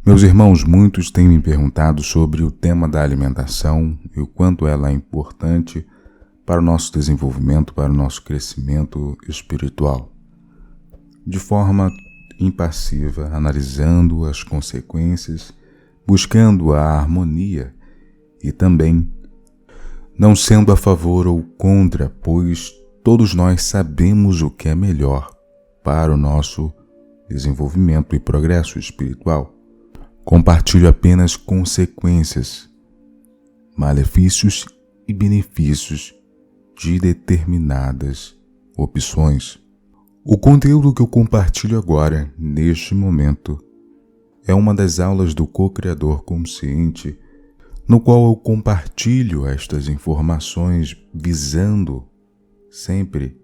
Meus irmãos, muitos têm me perguntado sobre o tema da alimentação e o quanto ela é importante para o nosso desenvolvimento, para o nosso crescimento espiritual. De forma impassiva, analisando as consequências, buscando a harmonia e também não sendo a favor ou contra, pois todos nós sabemos o que é melhor para o nosso desenvolvimento e progresso espiritual. Compartilho apenas consequências, malefícios e benefícios de determinadas opções. O conteúdo que eu compartilho agora, neste momento, é uma das aulas do Co-Criador Consciente, no qual eu compartilho estas informações visando sempre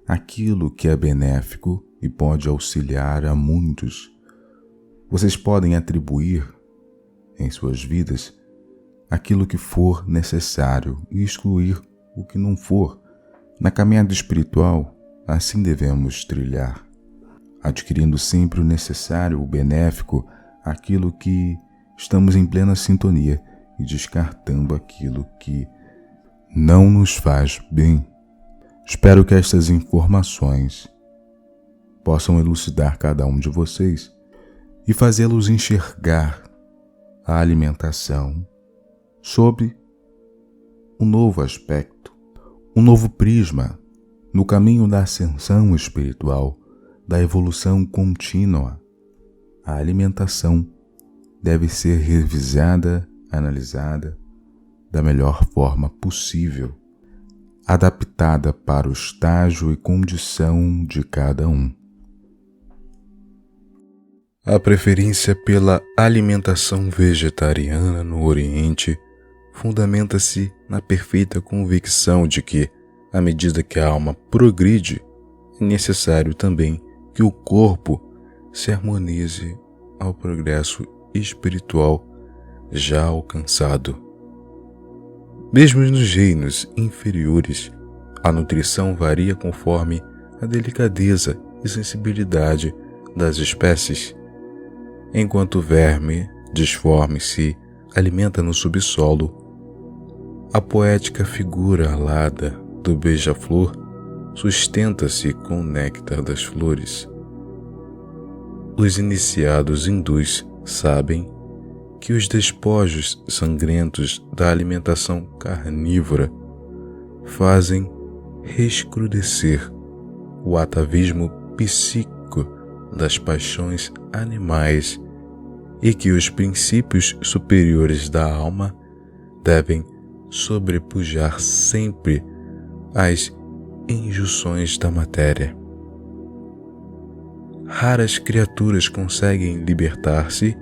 aquilo que é benéfico e pode auxiliar a muitos. Vocês podem atribuir em suas vidas aquilo que for necessário e excluir o que não for. Na caminhada espiritual, assim devemos trilhar, adquirindo sempre o necessário, o benéfico, aquilo que estamos em plena sintonia e descartando aquilo que não nos faz bem. Espero que estas informações possam elucidar cada um de vocês e fazê-los enxergar a alimentação sob um novo aspecto, um novo prisma no caminho da ascensão espiritual, da evolução contínua. A alimentação deve ser revisada, analisada da melhor forma possível, adaptada para o estágio e condição de cada um. A preferência pela alimentação vegetariana no Oriente fundamenta-se na perfeita convicção de que, à medida que a alma progride, é necessário também que o corpo se harmonize ao progresso espiritual já alcançado. Mesmo nos reinos inferiores, a nutrição varia conforme a delicadeza e sensibilidade das espécies. Enquanto o verme disforme se alimenta no subsolo, a poética figura alada do beija-flor sustenta-se com o néctar das flores. Os iniciados hindus sabem que os despojos sangrentos da alimentação carnívora fazem recrudescer o atavismo psíquico das paixões animais e que os princípios superiores da alma devem sobrepujar sempre as injunções da matéria. Raras criaturas conseguem libertar-se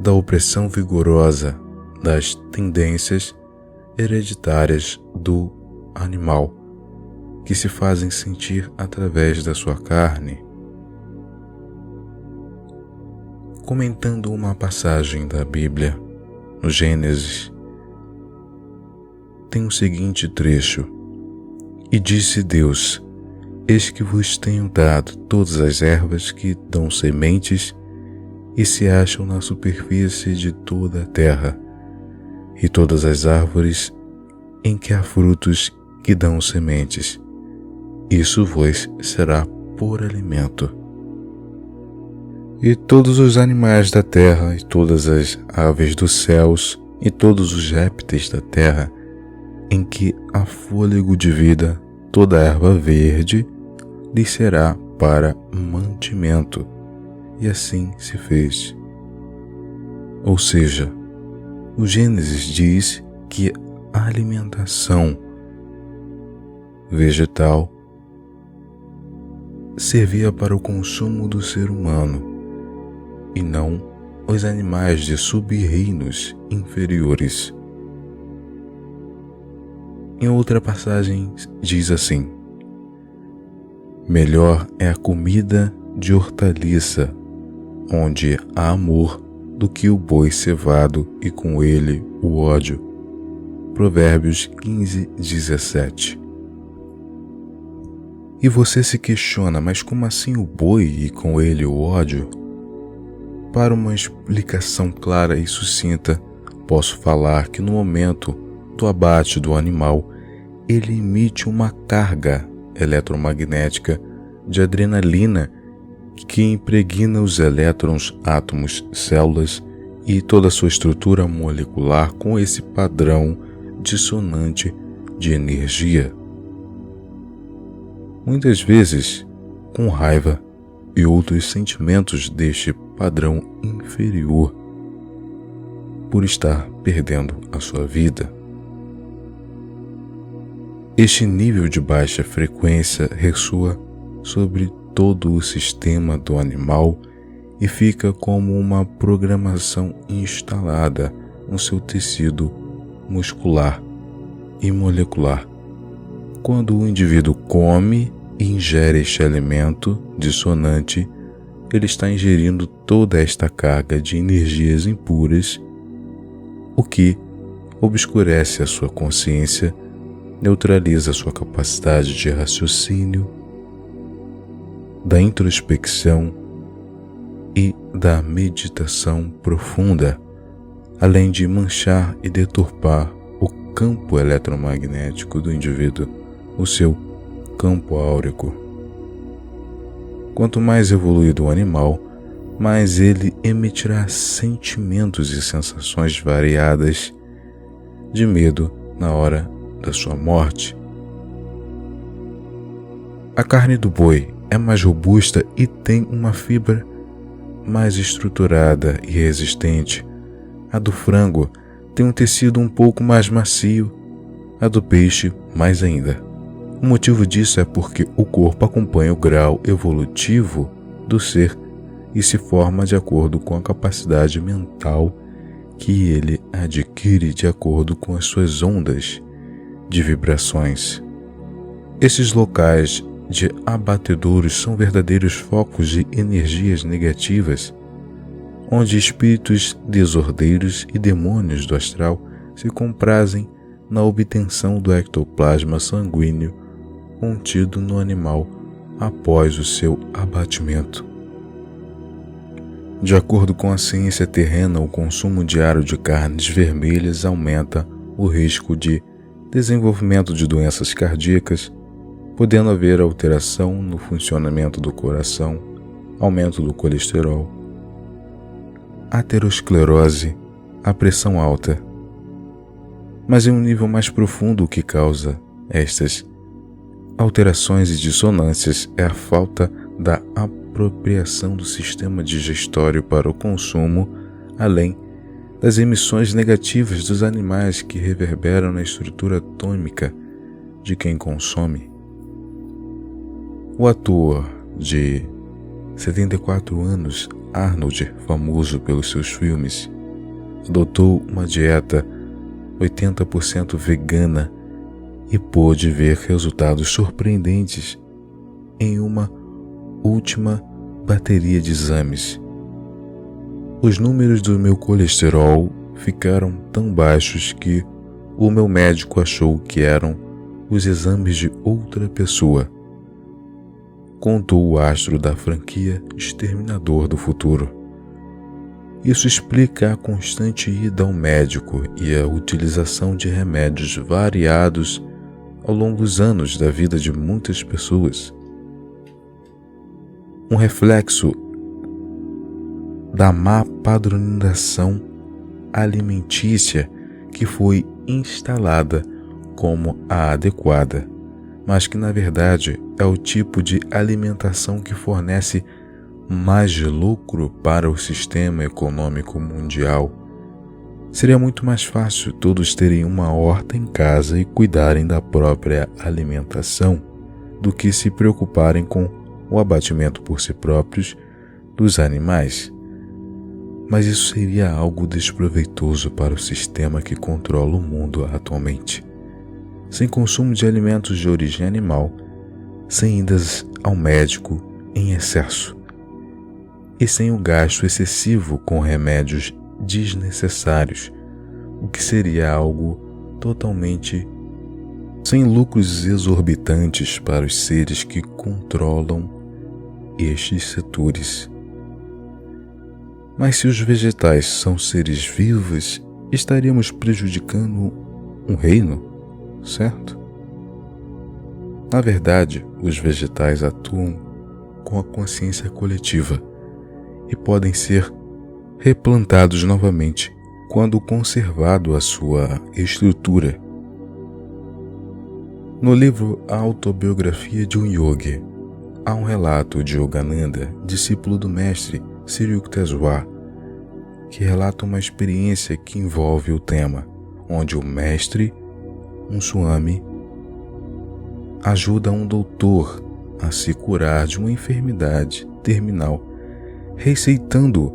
da opressão vigorosa das tendências hereditárias do animal, que se fazem sentir através da sua carne. Comentando uma passagem da Bíblia, no Gênesis, tem o seguinte trecho: E disse Deus: Eis que vos tenho dado todas as ervas que dão sementes e se acham na superfície de toda a terra, e todas as árvores em que há frutos que dão sementes. Isso vos será por alimento. E todos os animais da terra, e todas as aves dos céus, e todos os répteis da terra, em que há fôlego de vida, toda erva verde lhe será para mantimento. E assim se fez. Ou seja, o Gênesis diz que a alimentação vegetal servia para o consumo do ser humano e não os animais de sub-reinos inferiores. Em outra passagem diz assim: Melhor é a comida de hortaliça, onde há amor, do que o boi cevado e com ele o ódio. Provérbios 15:17. E você se questiona, mas como assim o boi e com ele o ódio? para uma explicação clara e sucinta, posso falar que no momento do abate do animal, ele emite uma carga eletromagnética de adrenalina que impregna os elétrons, átomos, células e toda a sua estrutura molecular com esse padrão dissonante de energia. Muitas vezes, com raiva e outros sentimentos deste padrão inferior, por estar perdendo a sua vida. Este nível de baixa frequência ressoa sobre todo o sistema do animal e fica como uma programação instalada no seu tecido muscular e molecular. Quando o indivíduo come e ingere este alimento dissonante, ele está ingerindo toda esta carga de energias impuras, o que obscurece a sua consciência, neutraliza a sua capacidade de raciocínio, da introspecção e da meditação profunda, além de manchar e deturpar o campo eletromagnético do indivíduo, o seu campo áurico. Quanto mais evoluído o animal, mais ele emitirá sentimentos e sensações variadas de medo na hora da sua morte. A carne do boi é mais robusta e tem uma fibra mais estruturada e resistente. A do frango tem um tecido um pouco mais macio, a do peixe mais ainda. O motivo disso é porque o corpo acompanha o grau evolutivo do ser e se forma de acordo com a capacidade mental que ele adquire de acordo com as suas ondas de vibrações. Esses locais de abatedouros são verdadeiros focos de energias negativas, onde espíritos desordeiros e demônios do astral se comprazem na obtenção do ectoplasma sanguíneo contido no animal após o seu abatimento. De acordo com a ciência terrena, o consumo diário de carnes vermelhas aumenta o risco de desenvolvimento de doenças cardíacas, podendo haver alteração no funcionamento do coração, aumento do colesterol, aterosclerose, a pressão alta. Mas em um nível mais profundo, o que causa estas alterações e dissonâncias é a falta da apropriação do sistema digestório para o consumo, além das emissões negativas dos animais que reverberam na estrutura atômica de quem consome. O ator de 74 anos, Arnold, famoso pelos seus filmes, adotou uma dieta 80% vegana e pôde ver resultados surpreendentes em uma última bateria de exames. Os números do meu colesterol ficaram tão baixos que o meu médico achou que eram os exames de outra pessoa, contou o astro da franquia Exterminador do Futuro. Isso explica a constante ida ao médico e a utilização de remédios variados ao longo dos anos da vida de muitas pessoas. Um reflexo da má padronização alimentícia que foi instalada como a adequada, mas que na verdade é o tipo de alimentação que fornece mais lucro para o sistema econômico mundial. Seria muito mais fácil todos terem uma horta em casa e cuidarem da própria alimentação do que se preocuparem com o abatimento por si próprios dos animais. Mas isso seria algo desproveitoso para o sistema que controla o mundo atualmente. Sem consumo de alimentos de origem animal, sem idas ao médico em excesso e sem o gasto excessivo com remédios desnecessários, o que seria algo totalmente sem lucros exorbitantes para os seres que controlam estes setores. Mas se os vegetais são seres vivos, estaríamos prejudicando um reino, certo? Na verdade, os vegetais atuam com a consciência coletiva e podem ser replantados novamente quando conservado a sua estrutura. No livro A Autobiografia de um Yogi, há um relato de Yogananda, discípulo do mestre Sri Yukteswar, que relata uma experiência que envolve o tema, onde o mestre, um swami, ajuda um doutor a se curar de uma enfermidade terminal, receitando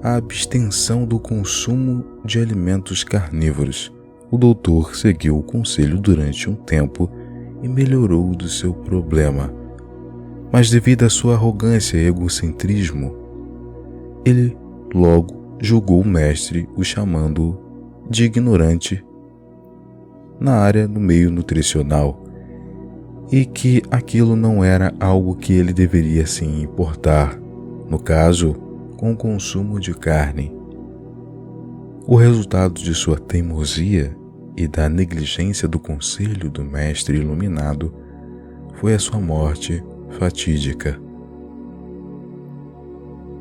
a abstenção do consumo de alimentos carnívoros. O doutor seguiu o conselho durante um tempo e melhorou do seu problema. Mas devido à sua arrogância e egocentrismo, ele logo julgou o mestre, o chamando de ignorante na área do meio nutricional e que aquilo não era algo que ele deveria se importar, no caso, com o consumo de carne. O resultado de sua teimosia e da negligência do conselho do mestre iluminado foi a sua morte fatídica.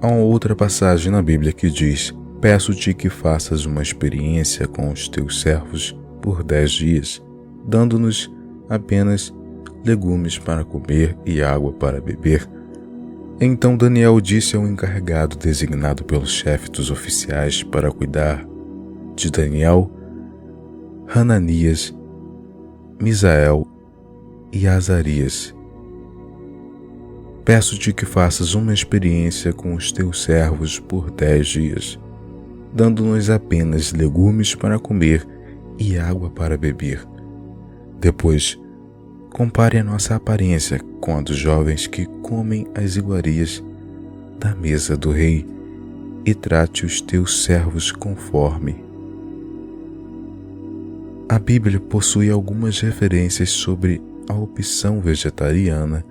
Há uma outra passagem na Bíblia que diz: peço-te que faças uma experiência com os teus servos por 10 dias, dando-nos apenas legumes para comer e água para beber. Então Daniel disse ao encarregado designado pelo chefe dos oficiais para cuidar de Daniel, Hananias, Misael e Azarias: peço-te que faças uma experiência com os teus servos por 10 dias, dando-nos apenas legumes para comer e água para beber. Depois, compare a nossa aparência com a dos jovens que comem as iguarias da mesa do rei e trate os teus servos conforme. A Bíblia possui algumas referências sobre a opção vegetariana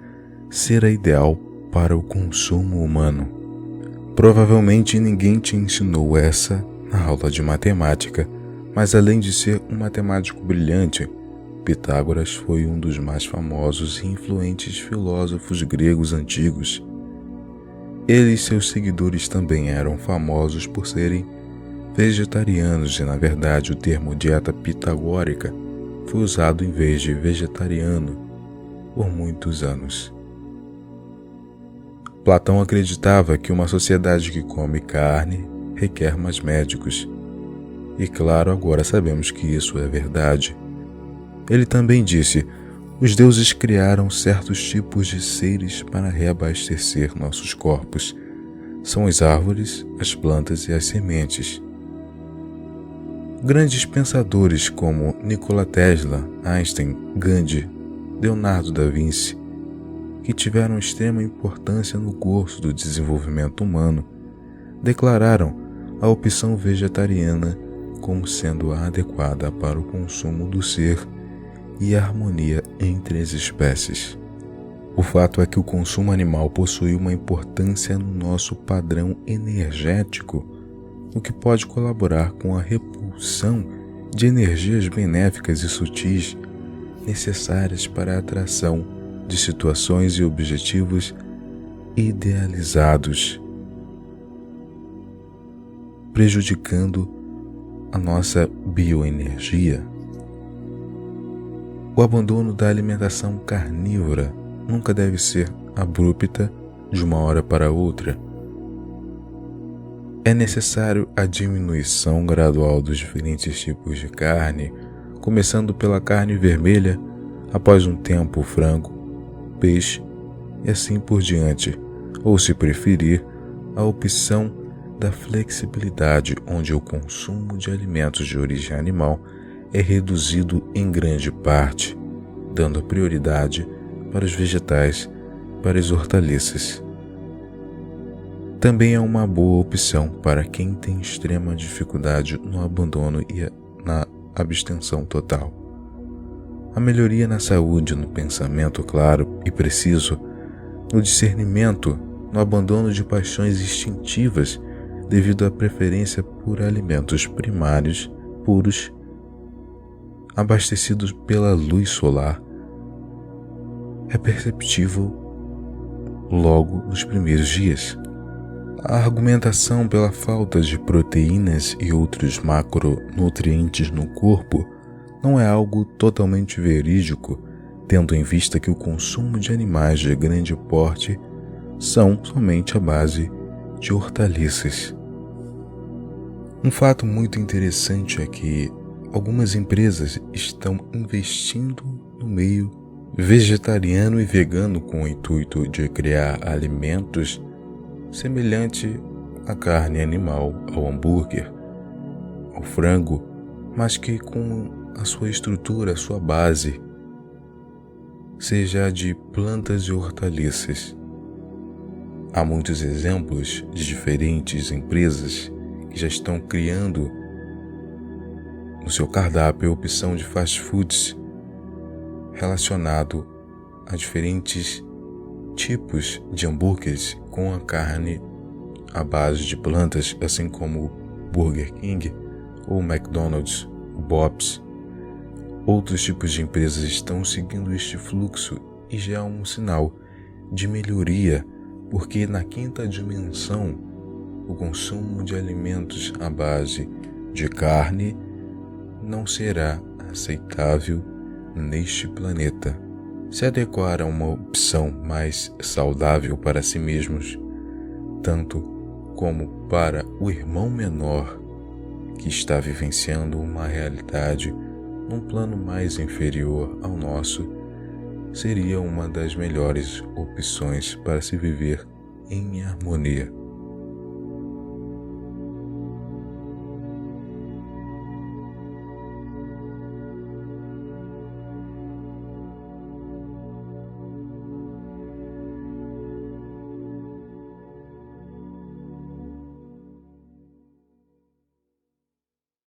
ser a ideal para o consumo humano. Provavelmente ninguém te ensinou essa na aula de matemática, mas além de ser um matemático brilhante, Pitágoras foi um dos mais famosos e influentes filósofos gregos antigos. Ele e seus seguidores também eram famosos por serem vegetarianos e, na verdade, o termo dieta pitagórica foi usado em vez de vegetariano por muitos anos. Platão acreditava que uma sociedade que come carne requer mais médicos. E claro, agora sabemos que isso é verdade. Ele também disse: os deuses criaram certos tipos de seres para reabastecer nossos corpos. São as árvores, as plantas e as sementes. Grandes pensadores como Nikola Tesla, Einstein, Gandhi, Leonardo da Vinci, que tiveram extrema importância no curso do desenvolvimento humano, declararam a opção vegetariana como sendo a adequada para o consumo do ser e a harmonia entre as espécies. O fato é que o consumo animal possui uma importância no nosso padrão energético, o que pode colaborar com a repulsão de energias benéficas e sutis necessárias para a atração de situações e objetivos idealizados, prejudicando a nossa bioenergia. O abandono da alimentação carnívora nunca deve ser abrupta de uma hora para outra. É necessário a diminuição gradual dos diferentes tipos de carne, começando pela carne vermelha, após um tempo o frango, peixe e assim por diante, ou se preferir, a opção da flexibilidade, onde o consumo de alimentos de origem animal é reduzido em grande parte, dando prioridade para os vegetais, para as hortaliças. Também é uma boa opção para quem tem extrema dificuldade no abandono e na abstenção total. A melhoria na saúde, no pensamento claro e preciso, no discernimento, no abandono de paixões instintivas, devido à preferência por alimentos primários, puros, abastecidos pela luz solar, é perceptível logo nos primeiros dias. A argumentação pela falta de proteínas e outros macronutrientes no corpo não é algo totalmente verídico, tendo em vista que o consumo de animais de grande porte são somente à base de hortaliças. Um fato muito interessante é que algumas empresas estão investindo no meio vegetariano e vegano com o intuito de criar alimentos semelhantes à carne animal, ao hambúrguer, ao frango, mas que com a sua estrutura, a sua base, seja de plantas e hortaliças. Há muitos exemplos de diferentes empresas que já estão criando no seu cardápio a opção de fast foods relacionado a diferentes tipos de hambúrgueres com a carne à base de plantas, assim como o Burger King ou McDonald's, o Bob's. Outros tipos de empresas estão seguindo este fluxo e já é um sinal de melhoria, porque na quinta dimensão, o consumo de alimentos à base de carne não será aceitável neste planeta. Se adequar a uma opção mais saudável para si mesmos, tanto como para o irmão menor que está vivenciando uma realidade num plano mais inferior ao nosso, seria uma das melhores opções para se viver em harmonia.